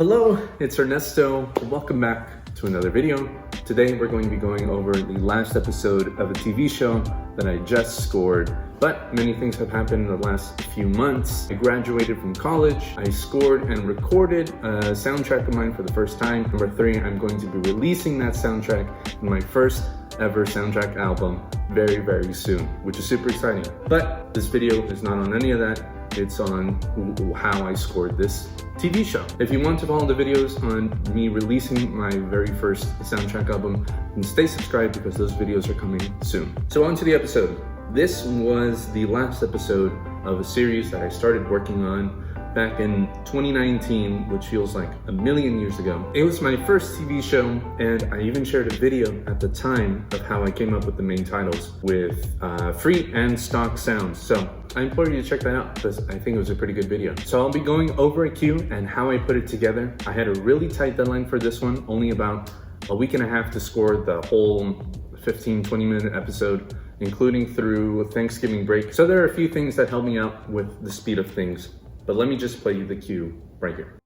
Hello, it's Ernesto. Welcome back to another video. Today we're going to be going over the last episode of a TV show that I just scored, but many things have happened in the last few months. I graduated from college, I scored and recorded a soundtrack of mine for the first time. Number 3, I'm going to be releasing that soundtrack in my first ever soundtrack album very soon, which is super exciting. But this video is not on any of that. It's on how I scored this TV show. If you want to follow the videos on me releasing my very first soundtrack album, then stay subscribed because those videos are coming soon. So on to the episode. This was the last episode of a series that I started working on back in 2019, which feels like a million years ago. It was my first TV show, and I even shared a video at the time of how I came up with the main titles with free and stock sounds. So I implore you to check that out because I think it was a pretty good video. So I'll be going over a cue and how I put it together. I had a really tight deadline for this one, only about a week and a half to score the whole 15-20 minute episode, including through Thanksgiving break. So there are a few things that helped me out with the speed of things. But let me just play you the cue right here.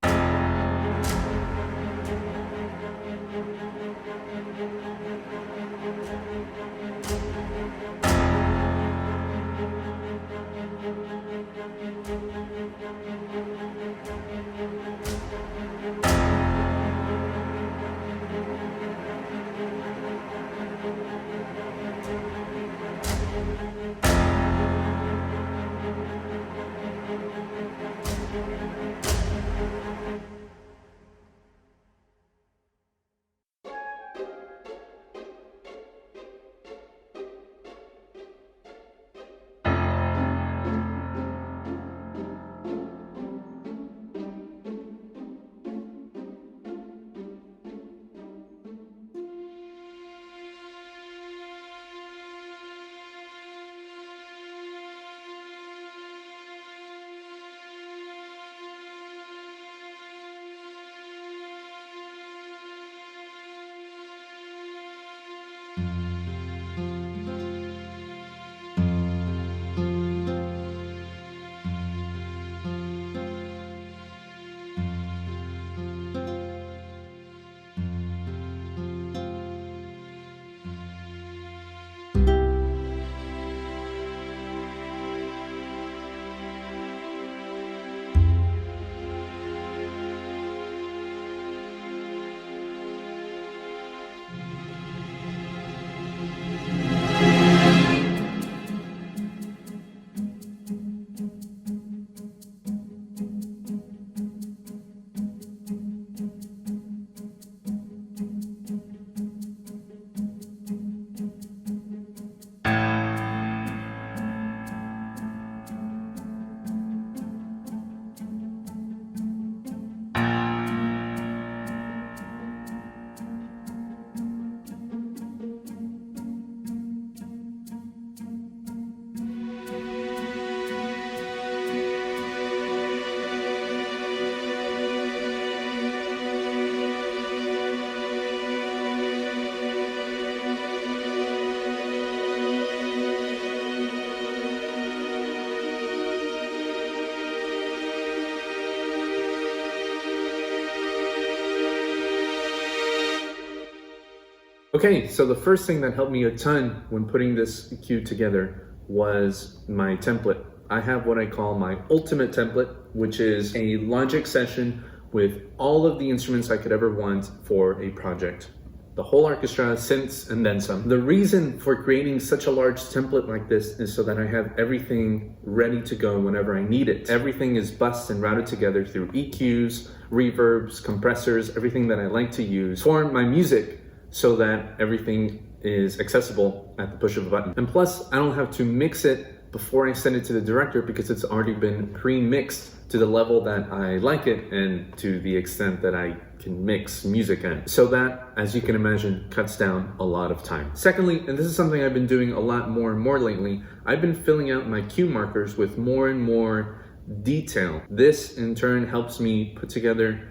Okay, so the first thing that helped me a ton when putting this cue together was my template. I have what I call my ultimate template, which is a Logic session with all of the instruments I could ever want for a project. The whole orchestra, synths, and then some. The reason for creating such a large template like this is so that I have everything ready to go whenever I need it. Everything is bussed and routed together through EQs, reverbs, compressors, everything that I like to use for my music, so that everything is accessible at the push of a button. And plus, I don't have to mix it before I send it to the director because it's already been pre-mixed to the level that I like it and to the extent that I can mix music in. So that, as you can imagine, cuts down a lot of time. Secondly, and this is something I've been doing a lot more and more lately, I've been filling out my cue markers with more and more detail. This in turn helps me put together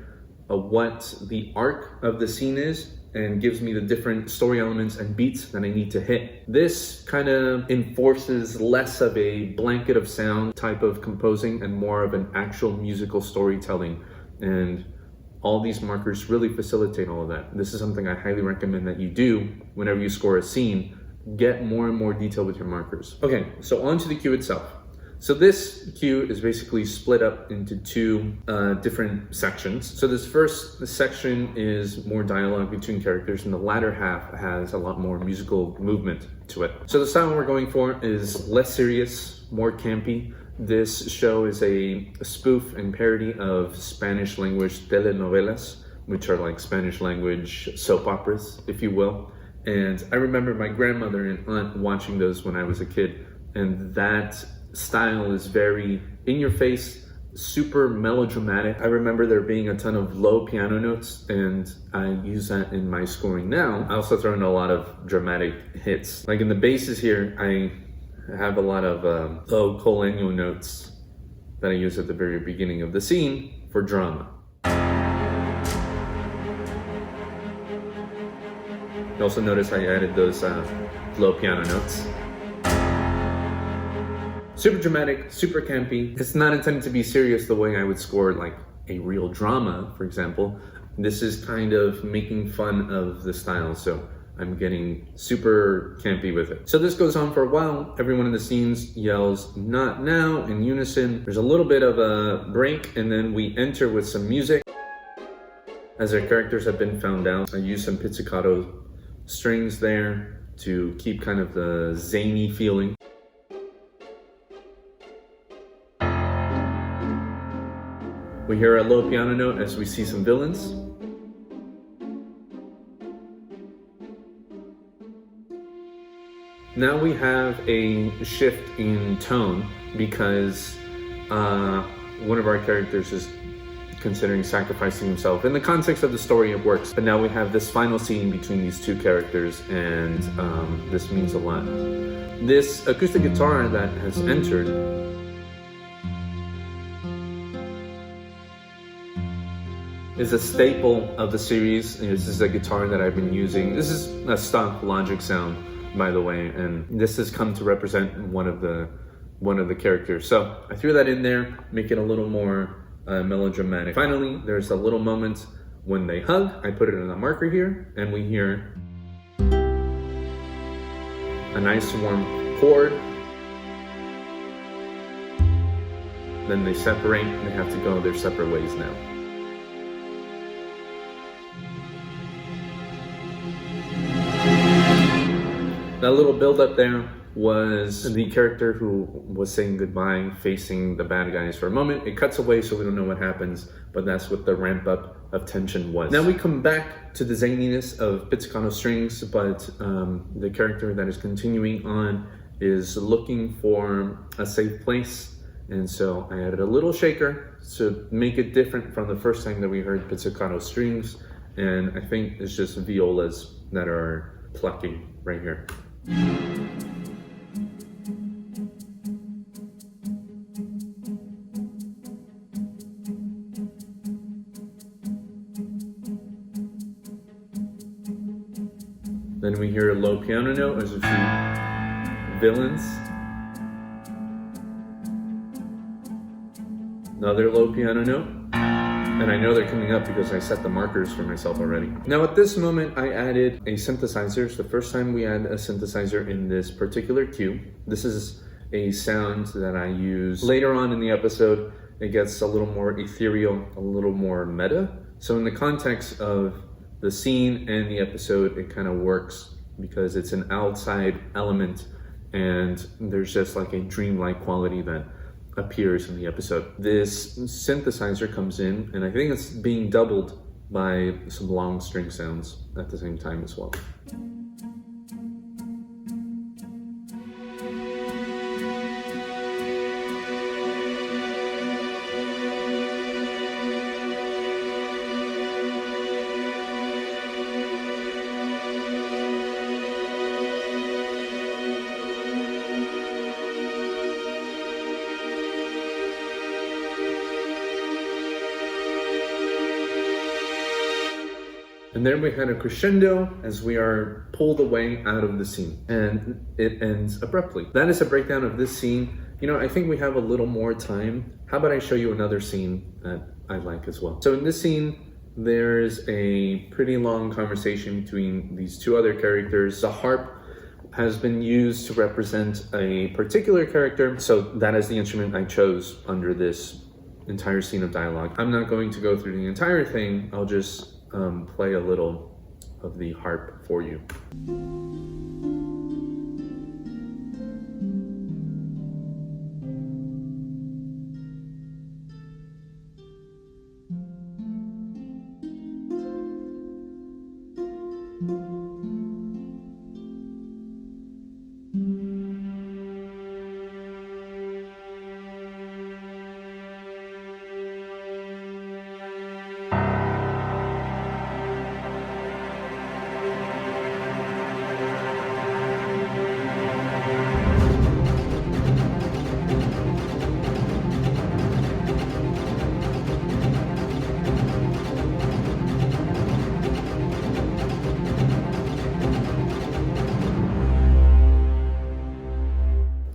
what the arc of the scene is and gives me the different story elements and beats that I need to hit. This kind of enforces less of a blanket of sound type of composing and more of an actual musical storytelling. And all these markers really facilitate all of that. This is something I highly recommend that you do whenever you score a scene. Get more and more detail with your markers. Okay, so on to the cue itself. So this cue is basically split up into two different sections. So this first section is more dialogue between characters, and the latter half has a lot more musical movement to it. So the style we're going for is less serious, more campy. This show is a spoof and parody of Spanish language telenovelas, which are like Spanish language soap operas, if you will. And I remember my grandmother and aunt watching those when I was a kid, and that style is very in your face, super melodramatic. I remember there being a ton of low piano notes, and I use that in my scoring now. I also throw in a lot of dramatic hits. Like in the basses here, I have a lot of low coleño notes that I use at the very beginning of the scene for drama. You also notice I added those low piano notes. Super dramatic, super campy. It's not intended to be serious the way I would score like a real drama, for example. This is kind of making fun of the style, so I'm getting super campy with it. So this goes on for a while. Everyone in the scenes yells, "Not now," in unison. There's a little bit of a break, and then we enter with some music. As our characters have been found out, I use some pizzicato strings there to keep kind of the zany feeling. We hear a low piano note as we see some villains. Now we have a shift in tone because one of our characters is considering sacrificing himself. In the context of the story, it works. But now we have this final scene between these two characters, and this means a lot. This acoustic guitar that has entered is a staple of the series. This is a guitar that I've been using. This is a stock Logic sound, by the way, and this has come to represent one of the characters. So I threw that in there, make it a little more melodramatic. Finally, there's a little moment when they hug. I put it in a marker here, and we hear a nice warm chord. Then they separate, and they have to go their separate ways now. That little build up there was the character who was saying goodbye facing the bad guys for a moment. It cuts away so we don't know what happens, but that's what the ramp up of tension was. Now we come back to the zaniness of pizzicato strings, but the character that is continuing on is looking for a safe place. And so I added a little shaker to make it different from the first time that we heard pizzicato strings. And I think it's just violas that are plucking right here. Then we hear a low piano note as we see villains. Another low piano note. And I know they're coming up because I set the markers for myself already. Now at this moment, I added a synthesizer. It's the first time we add a synthesizer in this particular cue. This is a sound that I use later on in the episode. It gets a little more ethereal, a little more meta. So in the context of the scene and the episode, it kind of works because it's an outside element and there's just like a dreamlike quality that appears in the episode. This synthesizer comes in, and I think it's being doubled by some long string sounds at the same time as well. And then we had a crescendo as we are pulled away out of the scene, and it ends abruptly. That is a breakdown of this scene. You know, I think we have a little more time. How about I show you another scene that I like as well? So in this scene, there's a pretty long conversation between these two other characters. The harp has been used to represent a particular character, so that is the instrument I chose under this entire scene of dialogue. I'm not going to go through the entire thing. I'll just play a little of the harp for you.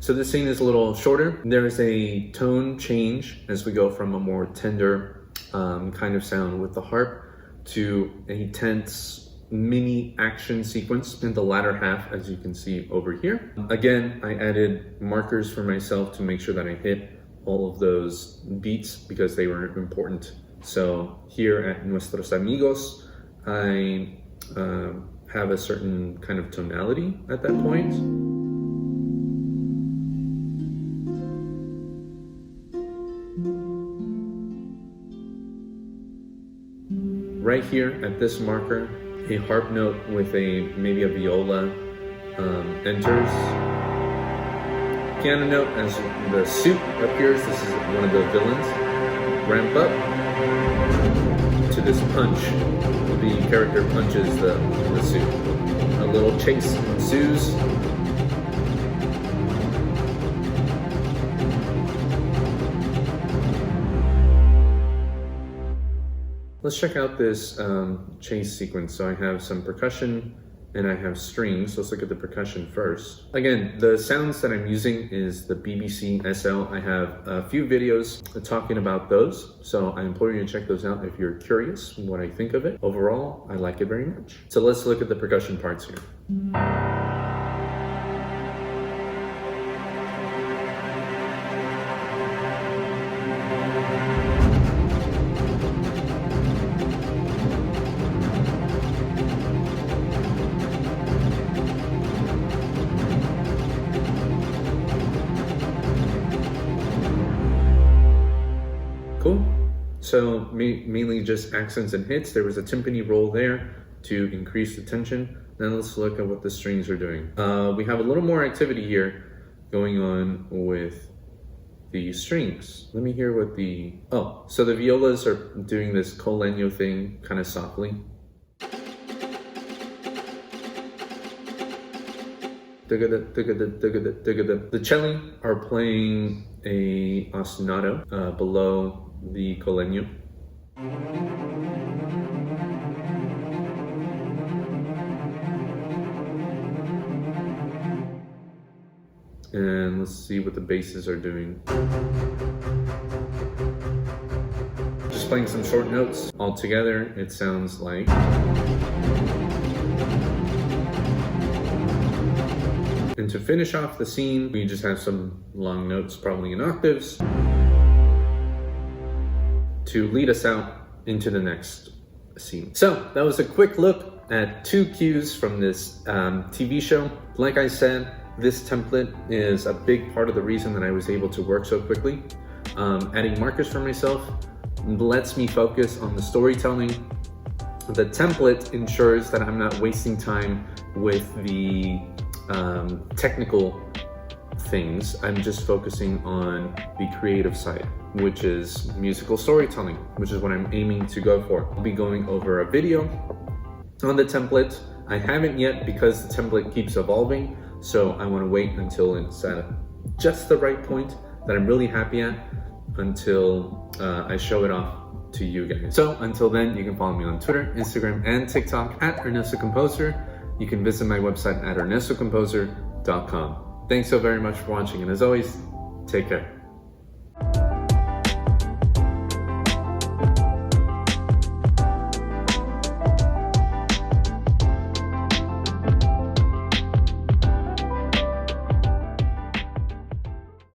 So this scene is a little shorter. There's a tone change as we go from a more tender kind of sound with the harp to a tense mini action sequence in the latter half, as you can see over here. Again, I added markers for myself to make sure that I hit all of those beats because they were important. So here at Nuestros Amigos, I have a certain kind of tonality at that point. Right here at this marker, a harp note with maybe a viola enters. Piano note as the suit appears. This is one of the villains. Ramp up to this punch. The character punches the suit. A little chase ensues. Let's check out this chase sequence. So I have some percussion and I have strings. Let's look at the percussion first. Again, the sounds that I'm using is the BBCSO. I have a few videos talking about those, so I implore you to check those out if you're curious what I think of it. Overall, I like it very much. So let's look at the percussion parts here. Cool. So mainly just accents and hits. There was a timpani roll there to increase the tension. Then let's look at what the strings are doing. We have a little more activity here going on with the strings. Let me hear what so the violas are doing this coleño thing kind of softly. The celli are playing a ostinato below the coleño. And let's see what the basses are doing. Just playing some short notes. All together, it sounds like. And to finish off the scene, we just have some long notes, probably in octaves, to lead us out into the next scene. So that was a quick look at 2 cues from this TV show. Like I said, this template is a big part of the reason that I was able to work so quickly. Adding markers for myself lets me focus on the storytelling. The template ensures that I'm not wasting time with the technical things. I'm just focusing on the creative side, which is musical storytelling, which is what I'm aiming to go for. I'll be going over a video on the template. I haven't yet because the template keeps evolving, so I want to wait until it's at just the right point that I'm really happy at until I show it off to you guys. So until then, you can follow me on Twitter, Instagram, and TikTok at Ernesto Composer. You can visit my website at ernestocomposer.com. Thanks so very much for watching, and as always, take care.